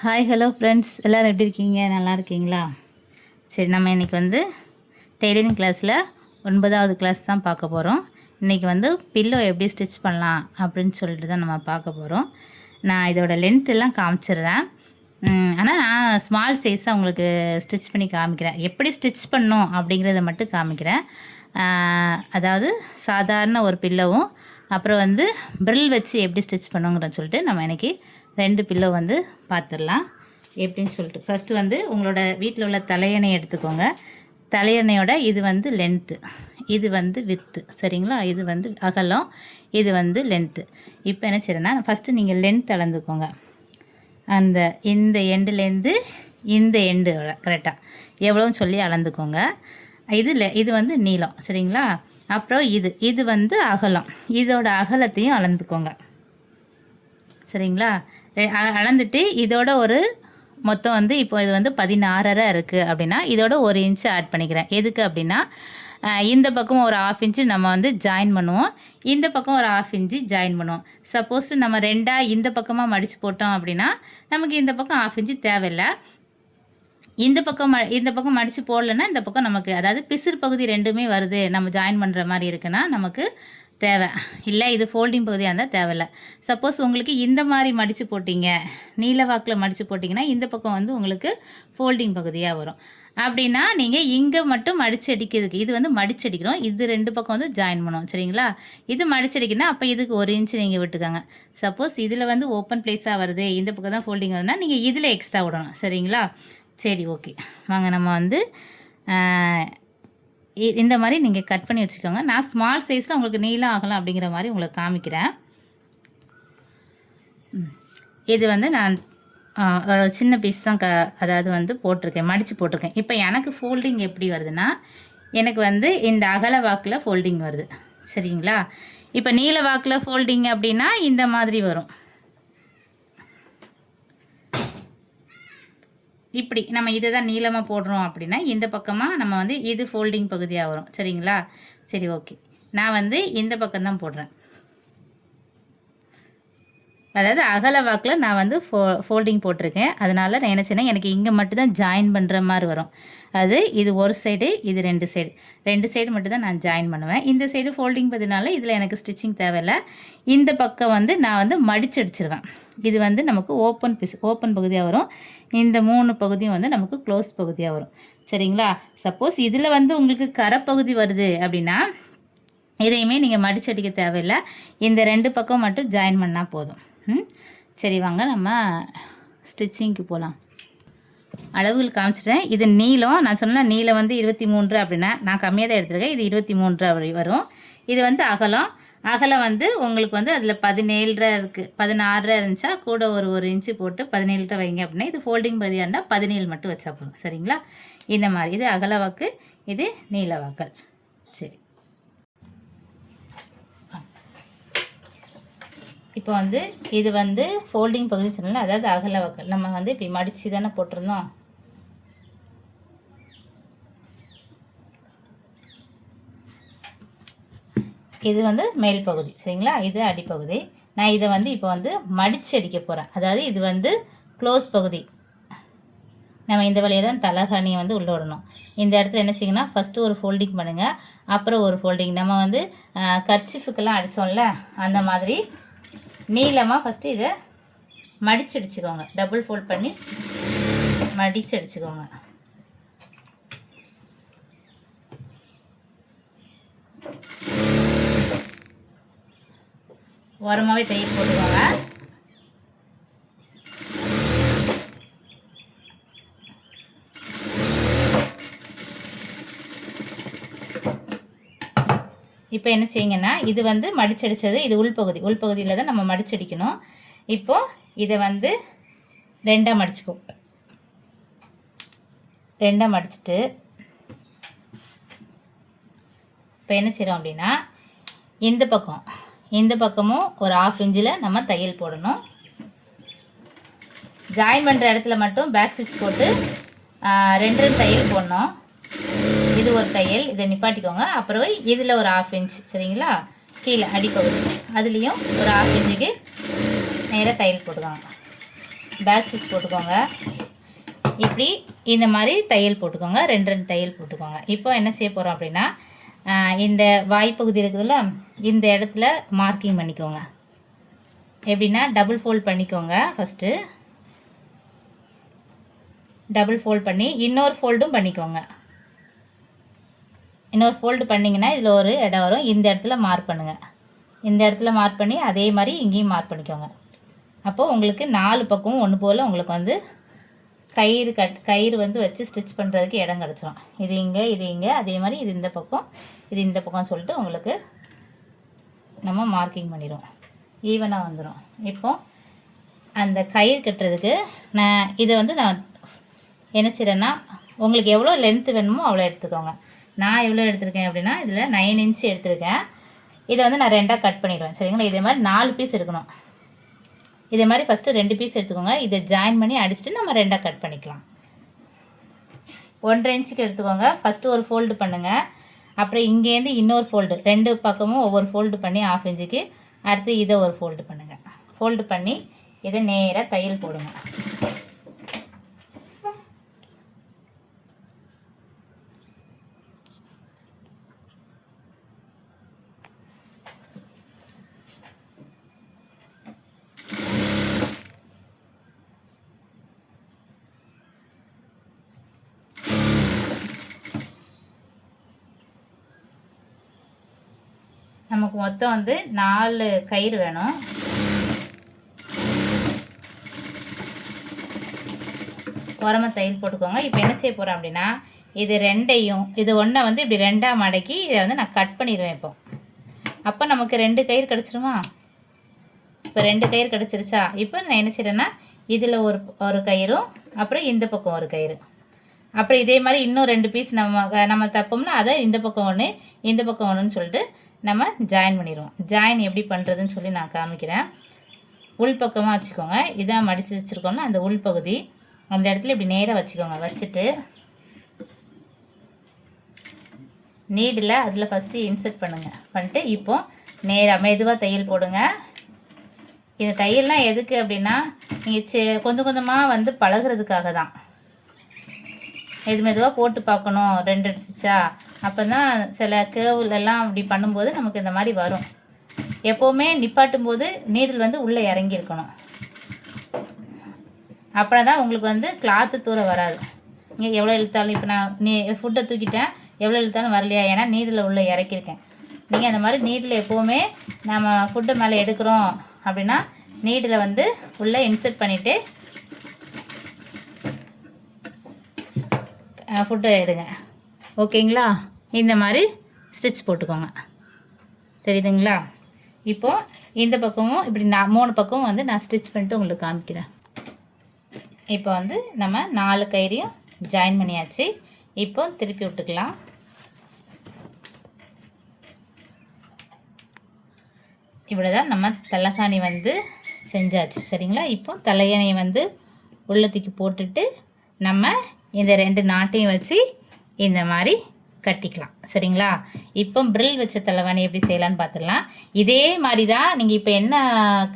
Hi hello friends, எல்லோரும் எப்படி இருக்கீங்க? நல்லா இருக்கீங்களா? சரி, நம்ம இன்றைக்கி வந்து டெய்லரிங் கிளாஸில் 9வது கிளாஸ் தான் பார்க்க போகிறோம். இன்றைக்கி வந்து பில்லோ எப்படி ஸ்டிச் பண்ணலாம் அப்படின்னு சொல்லிட்டு தான் நம்ம பார்க்க போகிறோம். நான் இதோட லென்த் எல்லாம் காமிச்சிடுறேன். ஆனால் நான் ஸ்மால் சைஸாக உங்களுக்கு ஸ்டிச் பண்ணி காமிக்கிறேன். எப்படி ஸ்டிச் பண்ணணும் அப்படிங்கிறத மட்டும் காமிக்கிறேன். அதாவது சாதாரண ஒரு பில்லோவும் அப்புறம் வந்து ப்ரில் வச்சு எப்படி ஸ்டிச் பண்ணுங்கிறத சொல்லிட்டு நம்ம இன்றைக்கி 2 பில்லோ வந்து பார்த்துடலாம் எப்படின்னு சொல்லிட்டு. ஃபஸ்ட்டு வந்து உங்களோட வீட்டில் உள்ள தலையணை எடுத்துக்கோங்க. தலையணையோட இது வந்து லென்த்து, இது வந்து வித்து, சரிங்களா? இது வந்து அகலம், இது வந்து லென்த்து. இப்போ என்ன செய்யறேன்னா, ஃபஸ்ட்டு நீங்கள் லென்த் அளந்துக்கோங்க. இந்த எண்டுலேருந்து இந்த எண்டு கரெக்டாக எவ்வளோன்னு சொல்லி அளந்துக்கோங்க. இது வந்து நீளம், சரிங்களா? அப்புறம் இது வந்து அகலம், இதோட அகலத்தையும் அளந்துக்கோங்க, சரிங்களா? அளந்துட்டு இதோட ஒரு மொத்தம் வந்து இப்போ இது வந்து 16.5 இருக்குது அப்படின்னா இதோட 1 இன்ச்சு ஆட் பண்ணிக்கிறேன். எதுக்கு அப்படின்னா இந்த பக்கம் ஒரு 1/2 இன்ச்சு நம்ம வந்து ஜாயின் பண்ணுவோம், இந்த பக்கம் ஒரு 1/2 இன்ச்சு ஜாயின் பண்ணுவோம். சப்போஸ் நம்ம ரெண்டாக இந்த பக்கமாக மடித்து போட்டோம் அப்படின்னா நமக்கு இந்த பக்கம் 1/2 இன்ச்சு தேவையில்லை. இந்த பக்கம் மடித்து போடலைன்னா இந்த பக்கம் நமக்கு, அதாவது பிசுறு பகுதி ரெண்டுமே வருது, நம்ம ஜாயின் பண்ணுற மாதிரி இருக்குன்னா நமக்கு தேவை இல்லை. இது ஃபோல்டிங் பகுதியாக இருந்தால் தேவையில்லை. சப்போஸ் உங்களுக்கு இந்த மாதிரி மடித்து போட்டிங்க, நீல வாக்கில் மடித்து போட்டிங்கன்னா இந்த பக்கம் வந்து உங்களுக்கு ஃபோல்டிங் பகுதியாக வரும். அப்படின்னா நீங்கள் இங்கே மட்டும் மடித்து அடிக்கிறதுக்கு, இது வந்து மடித்து அடிக்கிறோம், இது 2 பக்கம் வந்து ஜாயின் பண்ணுவோம், சரிங்களா? இது மடித்து அடிக்கணும்னா அப்போ இதுக்கு 1 இன்ச்சு நீங்கள் விட்டுக்கோங்க. சப்போஸ் இதில் வந்து ஓப்பன் ப்ளேஸாக வருது, இந்த பக்கம் தான் ஃபோல்டிங் வருதுன்னா நீங்கள் இதில் எக்ஸ்ட்ரா விடணும், சரிங்களா? சரி, ஓகே, வாங்க நம்ம வந்து இந்த மாதிரி நீங்கள் கட் பண்ணி வச்சுக்கோங்க. நான் ஸ்மால் சைஸில் உங்களுக்கு நீளம் ஆகலாம் அப்படிங்கிற மாதிரி உங்களுக்கு காமிக்கிறேன். இது வந்து நான் சின்ன பீஸ் தான் அதாவது வந்து போட்டிருக்கேன், மடித்து போட்டிருக்கேன். இப்போ எனக்கு ஃபோல்டிங் எப்படி வருதுன்னா, எனக்கு வந்து இந்த அகல வாக்கில் ஃபோல்டிங் வருது, சரிங்களா? இப்போ நீல வாக்கில் ஃபோல்டிங் அப்படின்னா இந்த மாதிரி வரும். இப்படி நம்ம இதை தான் நீளமாக போடுறோம் அப்படின்னா இந்த பக்கமாக நம்ம வந்து இது ஃபோல்டிங் பகுதியாக வரும், சரிங்களா? சரி, ஓகே, நான் வந்து இந்த பக்கம்தான் போடுறேன். அதாவது அகல வாக்கில் நான் வந்து ஃபோல்டிங் போட்டிருக்கேன். அதனால் நான் என்ன செய்யணும், எனக்கு இங்கே மட்டும்தான் ஜாயின் பண்ணுற மாதிரி வரும். இது ஒரு சைடு, இது 2 சைடு மட்டும்தான் நான் ஜாயின் பண்ணுவேன். இந்த சைடு ஃபோல்டிங் பதினால இதில் எனக்கு ஸ்டிச்சிங் தேவையில்லை. இந்த பக்கம் வந்து நான் வந்து மடிச்சடிச்சிருவேன். இது வந்து நமக்கு ஓப்பன் பகுதியாக வரும். இந்த 3 பகுதியும் வந்து நமக்கு க்ளோஸ் பகுதியாக வரும், சரிங்களா? சப்போஸ் இதில் வந்து உங்களுக்கு கரைப்பகுதி வருது அப்படின்னா இதையுமே நீங்கள் மடிச்சடிக்க தேவையில்லை, இந்த 2 பக்கம் மட்டும் ஜாயின் பண்ணால் போதும். சரி, வாங்க நம்ம ஸ்டிச்சிங்க்கு போகலாம். அளவுகள் காமிச்சிட்டேன். இது நீளம், நான் சொன்னேன் நீளம் வந்து 23 அப்படின்னா நான் கம்மியாக தான் எடுத்துருக்கேன். இது 23 அப்படி வரும். இது வந்து அகலம் வந்து உங்களுக்கு வந்து அதில் 17.5 இருக்குது, 16 இருந்துச்சா கூட ஒரு இன்ச்சு போட்டு 17 வைங்க அப்படின்னா இது ஃபோல்டிங் பதியாக இருந்தால் 17 மட்டும் வச்சா போதும், சரிங்களா? இந்த மாதிரி இது அகலவாக்கு, இது நீளவாக்கல். சரி, இப்போ வந்து இது வந்து ஃபோல்டிங் பகுதி சொன்னால, அதாவது அகலவாக்கல் நம்ம வந்து இப்படி மடித்து தானே போட்டிருந்தோம். இது வந்து மேல் பகுதி, சரிங்களா? இது அடிப்பகுதி. நான் இதை வந்து இப்போ வந்து மடித்து அடிக்க போகிறேன். அதாவது இது வந்து க்ளோஸ் பகுதி. நம்ம இந்த வழியாக தான் தலகாணியை வந்து உள்ளே விடணும். இந்த இடத்துல என்ன செய்யணும்னா, ஃபஸ்ட்டு ஒரு ஃபோல்டிங் பண்ணுங்கள், அப்புறம் ஒரு ஃபோல்டிங். நம்ம வந்து கர்ச்சிஃபுக்கெல்லாம் அடித்தோம்ல அந்த மாதிரி நீளமாக ஃபஸ்ட்டு இதை மடித்து அடிச்சுக்கோங்க. டபுள் ஃபோல்ட் பண்ணி மடித்து அடிச்சுக்கோங்க. ஓரமாகவே தையல் போட்டுக்கோங்க. இப்போ என்ன செய்யுங்கன்னா, இது வந்து மடிச்சடிச்சது, இது உள்பகுதியில் தான் நம்ம மடிச்சடிக்கணும். இப்போது இதை வந்து 2ஆக மடிச்சுக்கோ. 2ஆக மடிச்சுட்டு இப்போ என்ன செய்கிறோம் அப்படின்னா, இந்த பக்கமும் ஒரு 1/2 இன்ச்சில் நம்ம தையல் போடணும். ஜாயின் பண்ணுற இடத்துல மட்டும் பேக் ஸ்டிச் போட்டு 2 தையல் போடணும். இது ஒரு தையல், இதை நிப்பாட்டிக்கோங்க. அப்புறம் இதில் ஒரு 1/2 இன்ச், சரிங்களா? கீழே அடிப்பகுதி அதுலேயும் ஒரு 1/2 இன்ச்சுக்கு நேராக தையல் போட்டுக்கோங்க. பேக் ஸ்டிச் போட்டுக்கோங்க. இப்படி இந்த மாதிரி தையல் போட்டுக்கோங்க, 2 தையல் போட்டுக்கோங்க. இப்போ என்ன செய்ய போகிறோம் அப்படின்னா, இந்த வாய்ப்பகுதி இருக்குதுல்ல, இந்த இடத்துல மார்க்கிங் பண்ணிக்கோங்க. எப்படின்னா டபுள் ஃபோல்ட் பண்ணிக்கோங்க. ஃபஸ்ட்டு டபுள் ஃபோல்ட் பண்ணி இன்னொரு ஃபோல்டும் பண்ணிக்கோங்க. இன்னொரு ஃபோல்டு பண்ணிங்கன்னா இதில் ஒரு இடம் வரும், இந்த இடத்துல மார்க் பண்ணுங்கள். இந்த இடத்துல மார்க் பண்ணி அதே மாதிரி இங்கேயும் மார்க் பண்ணிக்கோங்க. அப்போது உங்களுக்கு 4 பக்கமும் ஒன்று போல் உங்களுக்கு வந்து கயிறு வந்து வச்சு ஸ்டிச் பண்ணுறதுக்கு இடம் கிடச்சிரும். இது இங்கே அதே மாதிரி இது இந்த பக்கம் சொல்லிட்டு உங்களுக்கு நம்ம மார்க்கிங் பண்ணிடுவோம், ஈவனாக வந்துடும். இப்போது அந்த கயிறு கட்டுறதுக்கு இதை வந்து நான் என்ன செய்கிறேன்னா, உங்களுக்கு எவ்வளோ லென்த்து வேணுமோ அவ்வளோ எடுத்துக்கோங்க. நான் எவ்வளோ எடுத்திருக்கேன் அப்படின்னா, இதில் 9 இன்ச் எடுத்திருக்கேன். இதை வந்து நான் 2ஆக கட் பண்ணிடுவேன். சரிங்களா? இதே மாதிரி 4 பீஸ் எடுக்கணும். இதே மாதிரி ஃபஸ்ட்டு 2 பீஸ் எடுத்துக்கோங்க. இதை ஜாயின் பண்ணி அடிச்சுட்டு நம்ம 2ஆக கட் பண்ணிக்கலாம். 1.5 இன்ச்சுக்கு எடுத்துக்கோங்க. ஃபஸ்ட்டு ஒரு ஃபோல்டு பண்ணுங்கள். அப்புறம் இங்கேருந்து இன்னொரு ஃபோல்டு, 2 பக்கமும் ஒவ்வொரு ஃபோல்டு பண்ணி 1/2 இன்ச்சுக்கு. அடுத்து இதை ஒரு ஃபோல்டு பண்ணுங்கள். ஃபோல்டு பண்ணி இதை நேராக தையல் போடுங்க. நமக்கு மொத்தம் வந்து 4 கயிறு வேணும். உரமா தையல் போட்டுக்கோங்க. இப்போ என்ன செய்ய போகிறோம் அப்படின்னா, இது 2ஐயும் இது ஒன்றை வந்து இப்படி 2ஆக மடக்கி இதை வந்து நான் கட் பண்ணிடுவேன். அப்போ நமக்கு 2 கயிறு கிடச்சிருமா? இப்போ 2 கயிறு கிடச்சிருச்சா? இப்போ நான் என்ன செய்கிறேன்னா, இதில் ஒரு கயிறும் அப்புறம் இந்த பக்கம் ஒரு கயிறு, அப்புறம் இதே மாதிரி இன்னும் 2 பீஸ் நம்ம தப்போம்னா அதை இந்த பக்கம் ஒன்று இந்த பக்கம் ஒன்றுன்னு சொல்லிட்டு நம்ம ஜாயின் பண்ணிடுவோம். ஜாயின் எப்படி பண்ணுறதுன்னு சொல்லி நான் காமிக்கிறேன். உள்பக்கமாக வச்சுக்கோங்க. இதான் மடித்து வச்சுருக்கோம்னா அந்த உள்பகுதி அந்த இடத்துல இப்படி நேராக வச்சுக்கோங்க. வச்சுட்டு நீடில் அதில் ஃபஸ்ட்டு இன்சர்ட் பண்ணுங்கள். பண்ணிட்டு இப்போது நேராக மெதுவாக தையல் போடுங்க. இந்த தையல்லாம் எதுக்கு அப்படின்னா, நீங்கள் கொஞ்சம் கொஞ்சமாக வந்து பழகிறதுக்காக தான். மெதுவாக போட்டு பார்க்கணும் 2 அடிச்சிச்சா, அப்போ தான் சில கேர்வுலெல்லாம் அப்படி பண்ணும்போது நமக்கு இந்த மாதிரி வரும். எப்போவுமே நிப்பாட்டும் போது நீடில் வந்து உள்ளே இறங்கியிருக்கணும். அப்படின்னா தான் உங்களுக்கு வந்து கிளாத்து தூர வராது. நீங்கள் எவ்வளோ இழுத்தாலும், இப்போ நான் ஃபுட்டை தூக்கிட்டேன், எவ்வளோ இழுத்தாலும் வரலையா, ஏன்னா நீடில் உள்ளே இறக்கியிருக்கேன். நீங்கள் அந்த மாதிரி நீடில் எப்போவுமே நம்ம ஃபுட்டை மேலே எடுக்கிறோம் அப்படின்னா நீடில் வந்து உள்ளே இன்சர்ட் பண்ணிவிட்டு ஃபுட்டை எடுங்க. ஓகேங்களா? இந்த மாதிரி ஸ்டிச் போட்டுக்கோங்க. தெரியுதுங்களா? இப்போது இந்த பக்கமும் இப்படி 3 பக்கமும் வந்து நான் ஸ்டிச் பண்ணிட்டு உங்களுக்கு காமிக்கிறேன். இப்போ வந்து நம்ம 4 கயிறையும் ஜாயின் பண்ணியாச்சு. இப்போ திருப்பி விட்டுக்கலாம். இப்படி தான் நம்ம தலைகாணி வந்து செஞ்சாச்சு. சரிங்களா? இப்போ தலையணையை வந்து உள்ள தூக்கி போட்டுட்டு நம்ம இந்த 2 நாட்டையும் வச்சு இந்த மாதிரி கட்டிக்கலாம். சரிங்களா? இப்போ ப்ரில் வச்ச தலைவாணி எப்படி செய்யலான்னு பார்த்துடலாம். இதே மாதிரி தான் நீங்கள் இப்போ என்ன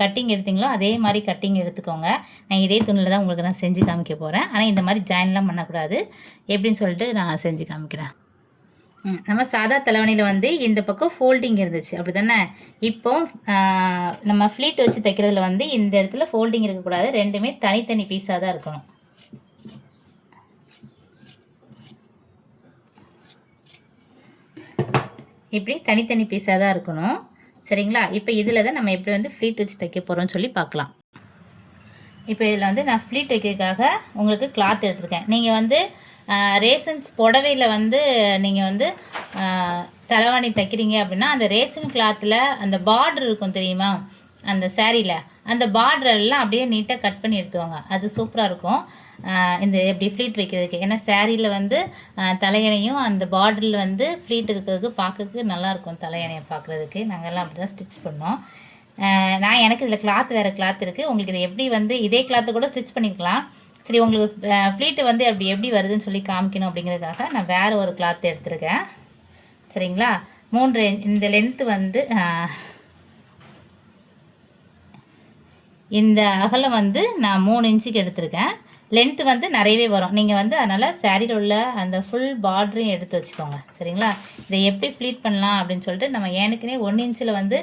கட்டிங் எடுத்தீங்களோ அதே மாதிரி கட்டிங் எடுத்துக்கோங்க. நான் இதே துணியில் தான் உங்களுக்கு நான் செஞ்சு காமிக்க போகிறேன். ஆனால் இந்த மாதிரி ஜாயின்லாம் பண்ணக்கூடாது. எப்படின்னு சொல்லிட்டு நான் செஞ்சு காமிக்கிறேன். நம்ம சாதா தலைவணியில் வந்து இந்த பக்கம் ஃபோல்டிங் இருந்துச்சு, அப்படி தானே? இப்போ நம்ம ஃப்ளீட் வச்சு தைக்கிறதுல வந்து இந்த இடத்துல ஃபோல்டிங் இருக்கக்கூடாது. ரெண்டுமே தனித்தனி பீஸாக தான் இருக்கணும். இப்படி தனித்தனி பீஸாக தான் இருக்கணும். சரிங்களா? இப்போ இதில் தான் நம்ம எப்படி வந்து ஃப்ளீட் வச்சு தைக்க போகிறோம்னு சொல்லி பார்க்கலாம். இப்போ இதில் வந்து நான் ஃப்ளீட் வைக்கிறதுக்காக உங்களுக்கு கிளாத் எடுத்துருக்கேன். நீங்கள் வந்து ரேசன்ஸ் புடவையில் வந்து நீங்கள் வந்து தலைவாணி தைக்கிறீங்க அப்படின்னா அந்த ரேசன் கிளாத்தில் அந்த பார்டர் இருக்கும் தெரியுமா, அந்த சேரீயில் அந்த பார்டரெல்லாம் அப்படியே நீட்டாக கட் பண்ணி எடுத்துவாங்க. அது சூப்பராக இருக்கும் இந்த எப்படி ஃப்ளீட் வைக்கிறதுக்கு. ஏன்னா சேரீயில் வந்து தலையணையும் அந்த பார்டரில் வந்து ஃப்ளீட் இருக்கிறதுக்கு பார்க்கறதுக்கு நல்லாயிருக்கும். தலையணையை பார்க்குறதுக்கு நாங்கள்லாம் அப்படி தான் ஸ்டிச் பண்ணோம். எனக்கு இதில் கிளாத் வேறு கிளாத் இருக்குது. உங்களுக்கு இதை எப்படி வந்து இதே கிளாத்தை கூட ஸ்டிச் பண்ணிக்கலாம். சரி, உங்களுக்கு ஃப்ளீட்டு வந்து அப்படி எப்படி வருதுன்னு சொல்லி காமிக்கணும் அப்படிங்கிறதுக்காக நான் வேறு ஒரு கிளாத் எடுத்துருக்கேன். சரிங்களா? 3 இந்த லென்த்து வந்து இந்த அகலம் வந்து நான் 3 இன்ச்சுக்கு எடுத்திருக்கேன். லென்த்து வந்து நிறையவே வரும். நீங்கள் வந்து அதனால் சாரியில் உள்ள அந்த ஃபுல் பார்டரையும் எடுத்து வச்சுக்கோங்க. சரிங்களா? இதை எப்படி ஃப்ளீட் பண்ணலாம் அப்படின்னு சொல்லிட்டு நம்ம ஏனுக்குனே 1 இன்ச்சில் வந்து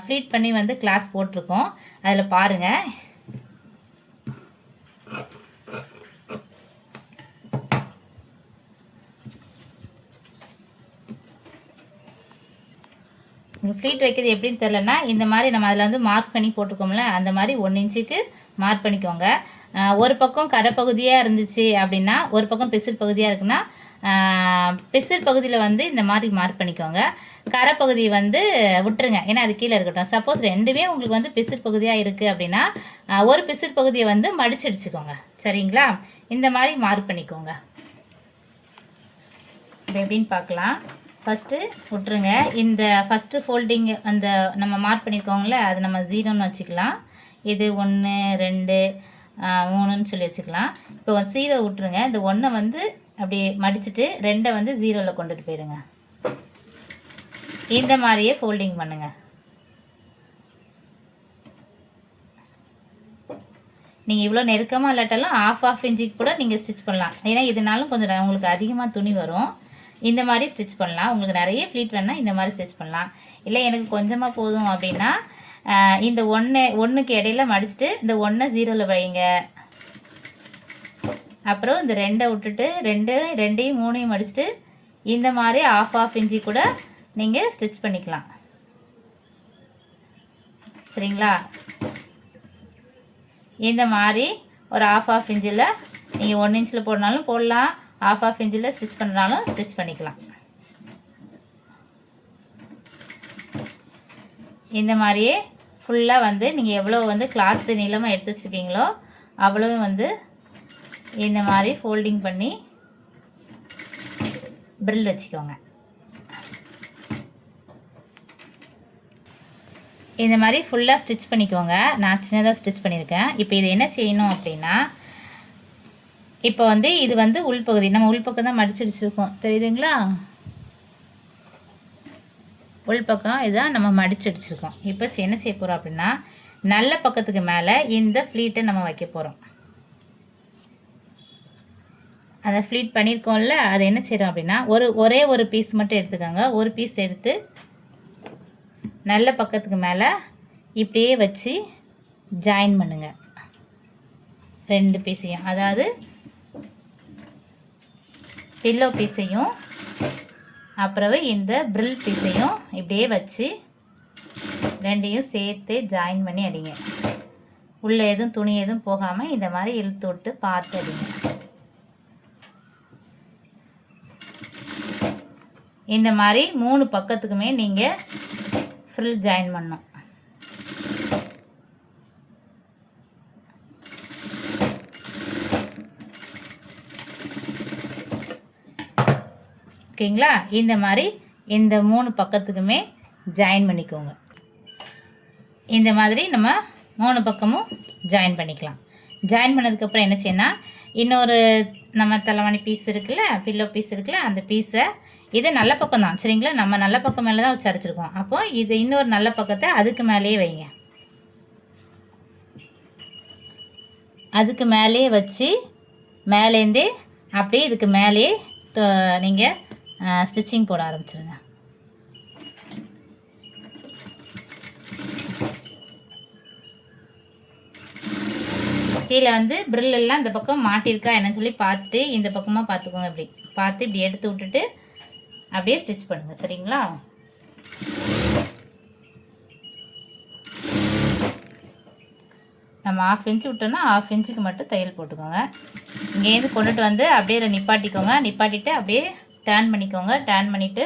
ஃப்ளீட் பண்ணி வந்து கிளாஸ் போட்டிருக்கோம். அதில் பாருங்கள். ஃப்ளீட் வைக்கிறது எப்படின்னு தெரிலனா இந்த மாதிரி நம்ம அதில் வந்து மார்க் பண்ணி போட்டுக்கோம்ல, அந்த மாதிரி 1 இன்ச்சுக்கு மார்க் பண்ணிக்கோங்க. ஒரு பக்கம் கரை பகுதியாக இருந்துச்சு அப்படின்னா, ஒரு பக்கம் பிசில் பகுதியாக இருக்குன்னா பிசில் பகுதியில் வந்து இந்த மாதிரி மார்க் பண்ணிக்கோங்க. கரை பகுதியை வந்து விட்டுருங்க, ஏன்னா அது கீழே இருக்கட்டும். சப்போஸ் ரெண்டுமே உங்களுக்கு வந்து பிசில் பகுதியாக இருக்குது அப்படின்னா ஒரு பிசில் பகுதியை வந்து மடிச்சடிச்சுக்கோங்க. சரிங்களா? இந்த மாதிரி மார்க் பண்ணிக்கோங்க. இப்போ எப்படின்னு பார்க்கலாம். ஃபஸ்ட்டு விட்ருங்க. இந்த ஃபஸ்ட்டு ஃபோல்டிங் அந்த நம்ம மார்க் பண்ணியிருக்கோங்களே, அது நம்ம 0ன்னு வச்சுக்கலாம். இது 1 2 3ன்னு சொல்லி வச்சுக்கலாம். இப்போ 0 விட்ருங்க. இந்த 1 வந்து அப்படியே மடிச்சுட்டு 2 வந்து 0ல் கொண்டுட்டு போயிடுங்க. இந்த மாதிரியே ஃபோல்டிங் பண்ணுங்கள். நீங்கள் இவ்வளோ நெருக்கமாக இல்லாட்டாலும் ஆஃப் இன்ச்சுக்கு கூட நீங்கள் ஸ்டிச் பண்ணலாம். ஏன்னா இதனாலும் கொஞ்சம் உங்களுக்கு அதிகமாக துணி வரும். இந்த மாதிரி ஸ்டிச் பண்ணலாம். உங்களுக்கு நிறைய ஃப்ளீட் வேணால் இந்த மாதிரி ஸ்டிச் பண்ணலாம். இல்லை எனக்கு கொஞ்சமாக போதும் அப்படின்னா இந்த ஒன்றுக்கு இடையில மடிச்சுட்டு இந்த 1 0ல் வைங்க. அப்புறம் இந்த 2 விட்டுட்டு 2யும் 3யும் மடிச்சுட்டு இந்த மாதிரி ஆஃப் இன்ச்சு கூட நீங்கள் ஸ்டிச் பண்ணிக்கலாம். சரிங்களா? இந்த மாதிரி ஒரு ஆஃப் இன்ச்சில் நீங்கள் 1 இன்ச்சில் போடனாலும் போடலாம், ஆஃப் இன்ச்சில் ஸ்டிச் பண்ணுறாலும் ஸ்டிச் பண்ணிக்கலாம். இந்த மாதிரியே ஃபுல்லாக வந்து நீங்கள் எவ்வளோ வந்து கிளாத்து நீளமாக எடுத்து வச்சுருக்கீங்களோ அவ்வளோ வந்து இந்த மாதிரி ஃபோல்டிங் பண்ணி ப்ரில் வச்சுக்கோங்க. இந்த மாதிரி ஃபுல்லாக ஸ்டிச் பண்ணிக்கோங்க. நான் சின்னதாக ஸ்டிச் பண்ணியிருக்கேன். இப்போ இது என்ன செய்யணும் அப்படின்னா, இப்போ வந்து இது வந்து உள்பகுதி, நம்ம உள்பக்கம் தான் மடிச்சடிச்சிருக்கோம், தெரியுதுங்களா? உள்பக்கம் இதான் நம்ம மடிச்சடிச்சிருக்கோம். இப்போ என்ன செய்ய போகிறோம் அப்படின்னா, நல்ல பக்கத்துக்கு மேலே இந்த ஃப்ளீட்டை நம்ம வைக்க போகிறோம். அதை ஃப்ளீட் பண்ணியிருக்கோம்ல, அதை என்ன செய்கிறோம் அப்படின்னா, ஒரே ஒரு பீஸ் மட்டும் எடுத்துக்கோங்க. ஒரு பீஸ் எடுத்து நல்ல பக்கத்துக்கு மேலே இப்படியே வச்சு ஜாயின் பண்ணுங்க. 2 பீஸையும், அதாவது பில்லோ பீஸையும் அப்புறம் இந்த ப்ரில் பீஸையும் இப்படியே வச்சு 2யும் சேர்த்து ஜாயின் பண்ணி அடிங்க. உள்ளே எதுவும் துணி எதுவும் போகாமல் இந்த மாதிரி இழுத்து விட்டு பார்த்து அடிங்க. இந்த மாதிரி 3 பக்கத்துக்குமே நீங்கள் ஃப்ரில் ஜாயின் பண்ணணும். ஓகேங்களா? இந்த மாதிரி இந்த 3 பக்கத்துக்குமே ஜாயின் பண்ணிக்கோங்க. இந்த மாதிரி நம்ம 3 பக்கமும் ஜாயின் பண்ணிக்கலாம். ஜாயின் பண்ணதுக்கப்புறம் என்ன செய்யணும், இன்னொரு நம்ம தலைவாணி பீஸ் இருக்குல்ல, பில்லோ பீஸ் இருக்குல்ல, அந்த பீஸை, இது நல்ல பக்கம் தான் சரிங்களா, நம்ம நல்ல பக்கம் மேலே தான் வச்சு அரைச்சிருக்கோம். அப்போது இது இன்னொரு நல்ல பக்கத்தை அதுக்கு மேலேயே வைங்க. அதுக்கு மேலேயே வச்சு மேலேருந்தே அப்படியே இதுக்கு மேலேயே நீங்கள் ஸ்டிச்சிங் போட ஆரம்பிச்சிருங்க. கீழே வந்து ப்ரில் எல்லாம் இந்த பக்கம் மாட்டியிருக்கா என்னன்னு சொல்லி பார்த்துட்டு இந்த பக்கமாக பார்த்துக்கோங்க. இப்படி பார்த்து இப்படி எடுத்து விட்டுட்டு அப்படியே ஸ்டிச் பண்ணுங்கள். சரிங்களா? நம்ம 1/2 இன்ச்சு விட்டோன்னா 1/2 இன்ச்சுக்கு மட்டும் தையல் போட்டுக்கோங்க. இங்கேருந்து கொண்டுட்டு வந்து அப்படியே நிப்பாட்டிக்கோங்க. நிப்பாட்டிட்டு அப்படியே டர்ன் பண்ணிக்கோங்க. டர்ன் பண்ணிவிட்டு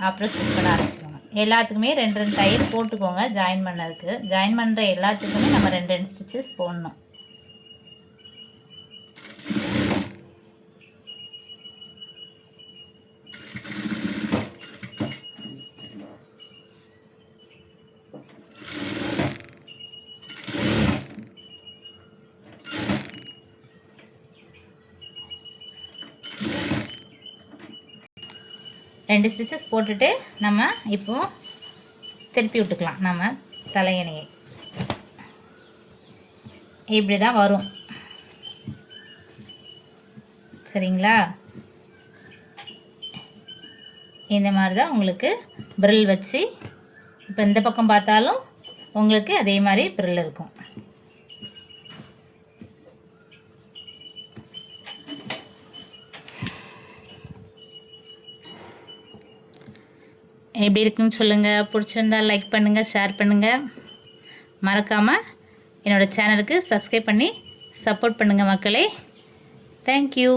அப்புறம் ஸ்டிச் பண்ண ஆரம்பிச்சுக்கோங்க. எல்லாத்துக்குமே 2 தையல் போட்டுக்கோங்க. ஜாயின் பண்ணதுக்கு, ஜாயின் பண்ணுற எல்லாத்துக்குமே நம்ம 2 ஸ்டிச்சஸ் போடணும். ரெண்டு ஸ்டிச்சஸ் போட்டுட்டு நம்ம இப்போது திருப்பி விட்டுக்கலாம் நம்ம தலையணையை. இப்படி தான் வரும். சரிங்களா? இந்த மாதிரி தான் உங்களுக்கு ப்ரில் வச்சு இப்போ இந்த பக்கம் பார்த்தாலும் உங்களுக்கு அதே மாதிரி ப்ரில் இருக்கும். எப்படி இருக்குன்னு சொல்லுங்கள். பிடிச்சிருந்தா லைக் பண்ணுங்கள், ஷேர் பண்ணுங்கள். மறக்காமல் என்னோடய சேனலுக்கு சப்ஸ்கிரைப் பண்ணி சப்போர்ட் பண்ணுங்கள் மக்களே. தேங்க்யூ.